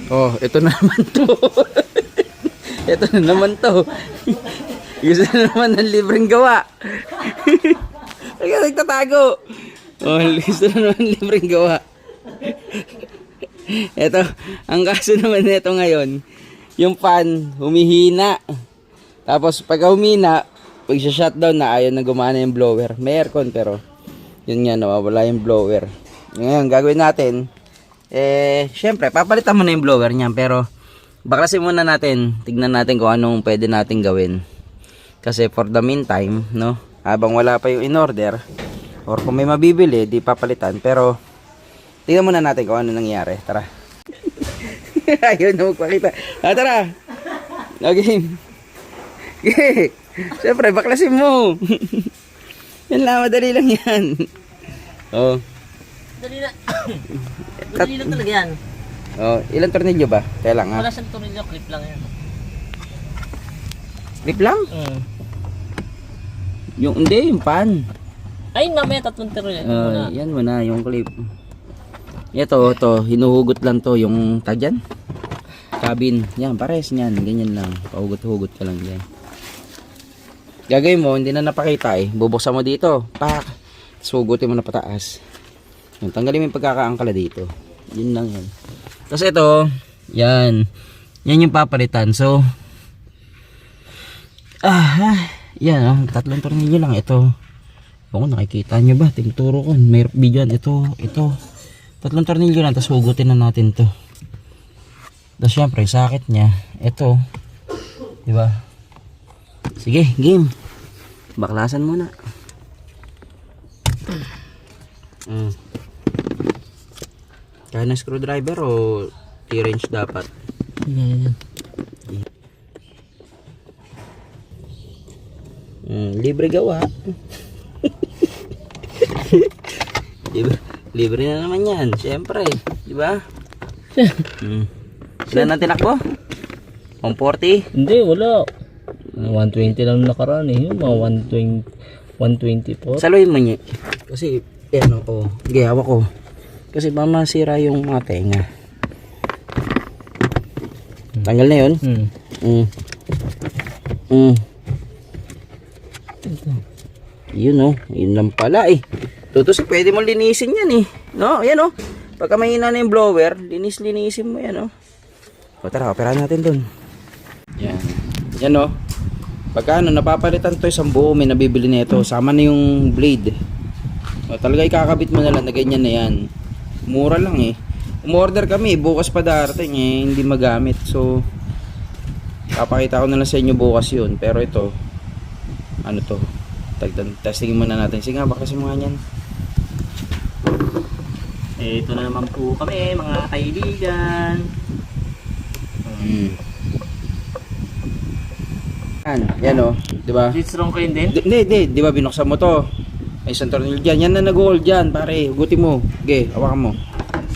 Oh, ito na naman to. Ito na naman to. Gusto na naman ng libreng gawa. Kaya nagtatago. Oh, gusto na naman libreng gawa. Ito, ang kaso naman nito ngayon, yung fan humihina. Tapos pag humina, pag siya shutdown na, ayaw na gumana yung blower. May aircon pero yun nga, nawawala yung blower. Ngayon, gagawin natin, syempre, papalitan mo na yung blower niyan. Pero, baklasin muna natin. Tignan natin kung anong pwede natin gawin. Kasi for the meantime, no, habang wala pa yung in-order, or kung may mabibili, di papalitan. Pero, tignan muna natin kung ano nangyari. Tara. Ayaw na magpakita. Tara. Okay. Okay. Syempre, baklasin mo. Yan lang, madali lang yan. Oh. Dali na. Dali lang talaga yan. Oh, ilang tornilyo ba? Kailangan. Wala siyang tornilyo, clip lang yan. Clip lang? Yung hindi, yung pan. Ay, mamaya tatlong tornilyo. Yan mo na, yung clip. Ito, hinuhugot lang to, yung tagyan. Cabin. Yan, pares niyan. Ganyan lang. Pahugot-hugot ka lang dyan. Gagawin mo, hindi na napakita eh. Bubuksan mo dito. Pak! Sugutin mo na pataas. Yung, tanggalin mo yung pagkakaangkala dito. Yun lang yan. Tapos ito, yan. Yan yung papalitan. So, yan oh, tatlong tornilyo lang. Ito. Kung nakikita nyo ba, tinuturo ko. May video yan. Ito. Tatlong tornilyo lang. Tapos hugutin na natin to. Tapos syempre, sakit niya. Ito. Diba? Sige, game. Baklasan muna. Kaya na screwdriver o T-wrench dapat? Yan. Libre gawa. libre na naman yan. Siyempre. Diba? Sila na tinakbo? 140? Hindi, wala. 120 lang nakaraan eh. Yung mga 124. Saluhin mo niya. Kasi, yan o. Okay, hawak ko. Kasi baka masira yung mga tenga. Tanggal na yun? Yun o. Yun lang pala eh. Tutusin, pwede mo linisin yan eh. No? Yan o. Pagka mahina na yung blower, linisin mo yan o. O tara, operahan natin dun. Yan. Yan o. Pagka ano, napapalitan to isang buo, may nabibili na ito. Sama na yung blade. O, talaga ikakabit mo na lang na ganyan na yan. Mura lang eh. Umorder kami, bukas pa darating eh, hindi magamit. So, papakita ko na lang sa inyo bukas yun. Pero ito, ano to? Testingin muna natin. Sige nga, baka kasi mga yan. Ito na naman po kami, mga kaibigan. Yan o, di ba? Is it strong ko yun din? Hindi, di ba binuksan mo to? May isang tornilyo dyan. Yan na nag-hold dyan, pare. Hugutin mo. Okay, hawakan mo.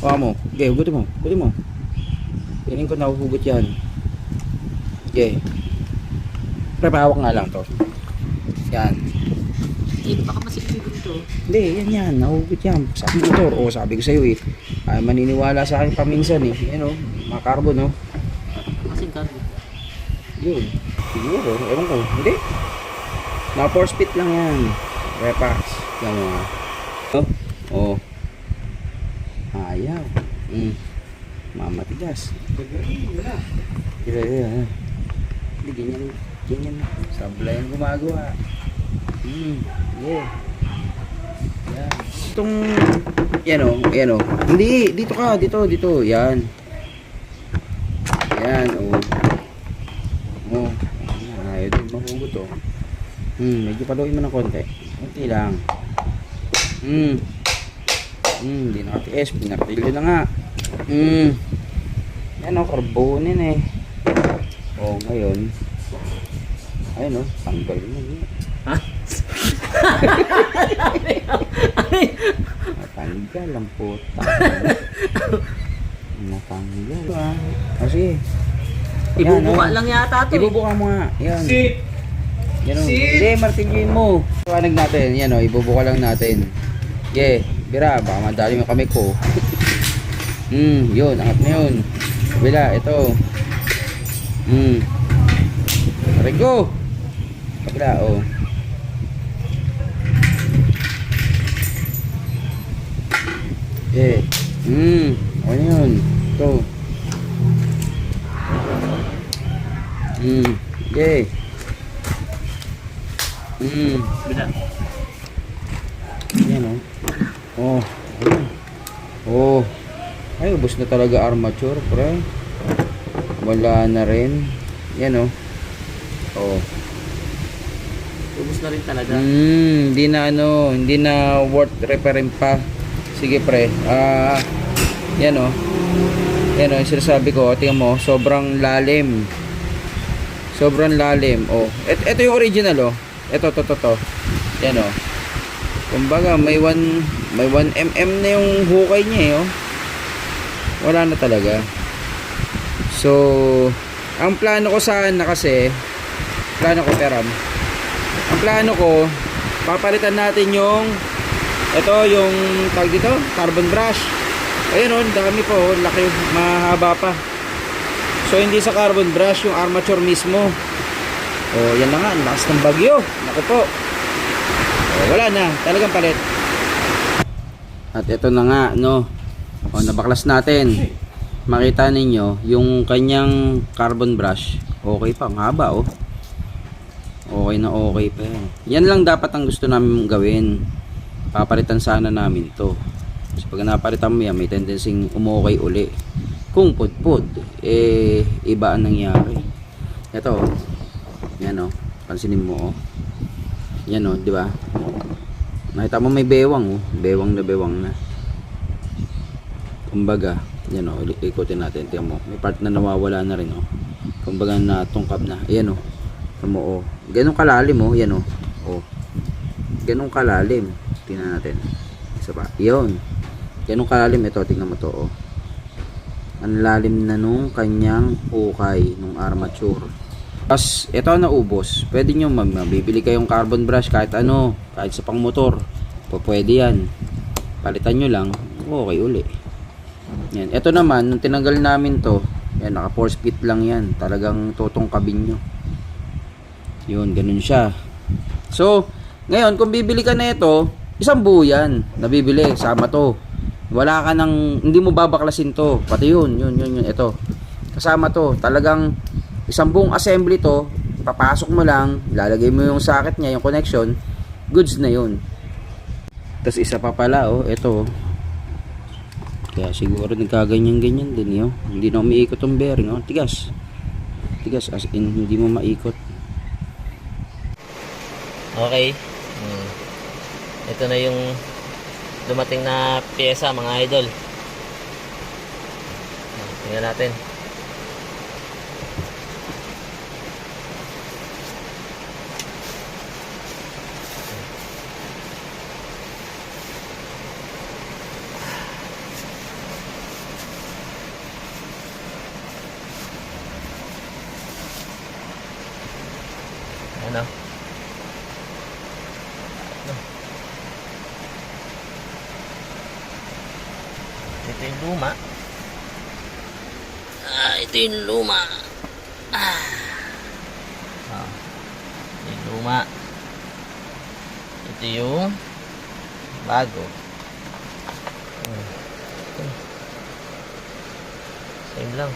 Hawakan mo. Okay, hugutin mo. Hugutin mo. Piling ko nahuhugot yan. Okay. Pre, pahawak nga lang to. Yan. Hindi, baka masigilin ito. Hindi, yan. Nahuhugot yan. Sa motor. O, sabi ko sa'yo eh. Ay, maniniwala sa akin paminsan eh. Yan o, mga carbon o. Masing carbon. Yun. Siguro. Ewan ko. Hindi. Na 4 speed lang yan. Repax. Yan mo. Oh. Ayaw. Mamatigas. Hindi, ganyan. Ganyan. Sablay ang gumagawa. Yeah. Yan. Itong, yan o. Hindi, dito ka. Dito. Yan. Yan, ayaw din mahugot o. Medyo paluin mo ng konti. Konti lang. Hindi nakatiis. Pinartilyo na nga. Yan o, carbonin eh. O, ngayon. Ayun o, tanggal na. Ha? Natanggal ang puta. Natanggal. Kasi, Ibubuka lang yata ito. ibubuka mo nga. Yan. Yan o. Hindi, martilyoin mo. Iwanag natin. Yan o, ibubuka lang natin. Yeah. Bira, baka madali mo kami ko. Yun, angat na yun. Bila, ito. Aray ko. Kabila, oh. Eh. Ano yun? Ito. Okay. Bila. Yan, oh. Oh. Ayun. Oh. Ay, ubos na talaga armature, pre. Wala na rin. Yan, oh. Oh. Ubus na rin talaga. Hindi na ano, hindi na worth repairing pa. Sige, pre. Yan, oh. Yan, oh, yung sinasabi ko, tingnan mo, sobrang lalim. Sobrang lalim. Oh. Ito yung original, oh. Ito. Yan, oh. Kumbaga, may 1 mm na yung hukay niya, eh, oh. Wala na talaga. So, ang plano ko sana kasi, ang plano ko, papalitan natin yung, ito, yung, tag dito, carbon brush. Ayun, oh, dami po, oh, laki, mahaba pa. So, hindi sa carbon brush, yung armature mismo. Oh, yan na nga, ang lakas ng bagyo. Naku po. Oh, wala na, talagang palit. At ito na nga, no. O, nabaklas natin. Makita ninyo yung kanyang carbon brush. Okay pa, ang haba, oh. Okay na okay pa yan. Yan lang dapat ang gusto namin gawin. Papalitan sana namin to. Kasi pag napalitan mo yan, may tendency umukay uli. Kung pudpud, eh, iba ang nangyari. Ito, oh. Yan, oh. Pansinin mo, oh. Yan, oh, di ba? Nakita mo may bewang, oh. Bewang na. Kumbaga, yan, oh, ikutin natin. Tingnan mo, may part na nawawala na rin, oh. Kumbaga natungkap na. Ayan, oh. Tingnan mo, oh. Ganun kalalim, oh. Yan, oh. Oh. Ganun kalalim. Tingnan natin. Isa pa. Yun. Ganun kalalim ito. Tingnan mo to, oh. Ang lalim na nung kanyang hukay nung armature. Tapos, ito naubos. Pwede nyo mabibili kayong carbon brush kahit ano, kahit sa pang motor. Pwede yan. Palitan nyo lang. Okay uli. Yan. Ito naman, nung tinanggal namin to, yan, naka 4 speed lang yan. Talagang totongkabin nyo. Yun, ganun siya. So, ngayon, kung bibili ka na ito, isang buo yan. Nabibili, sama to. Wala ka nang, hindi mo babaklasin to. Pati yun, ito. Kasama to. Talagang, isang buong assembly to, papasok mo lang, lalagay mo yung socket niya, yung connection, goods na yun. Tapos isa pa pala, oh, ito. Kaya siguro nagkaganyan-ganyan din, oh. Hindi na umiikot yung bearing, oh. Tigas as in, hindi mo maikot. Okay. Ito na yung dumating na pyesa, mga idol. Tingnan natin. Ano? Ito yung luma. Ito yung luma. Ito yung luma. Ito yung bago. Same lang.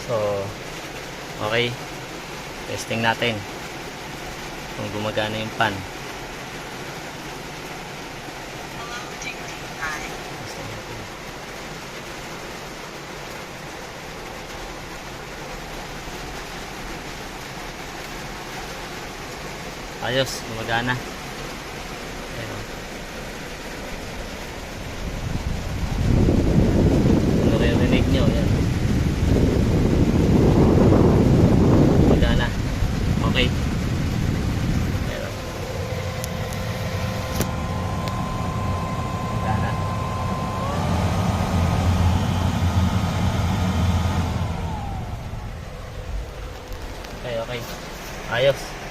So, okay. Testing natin kung gumagana yung pan. Testing natin. Ayos, gumagana. Ayan o. Ano kayo rinig nyo? Ayan. Gumagana. Okay. Ayan o. Gumagana. Okay, okay. Ayos.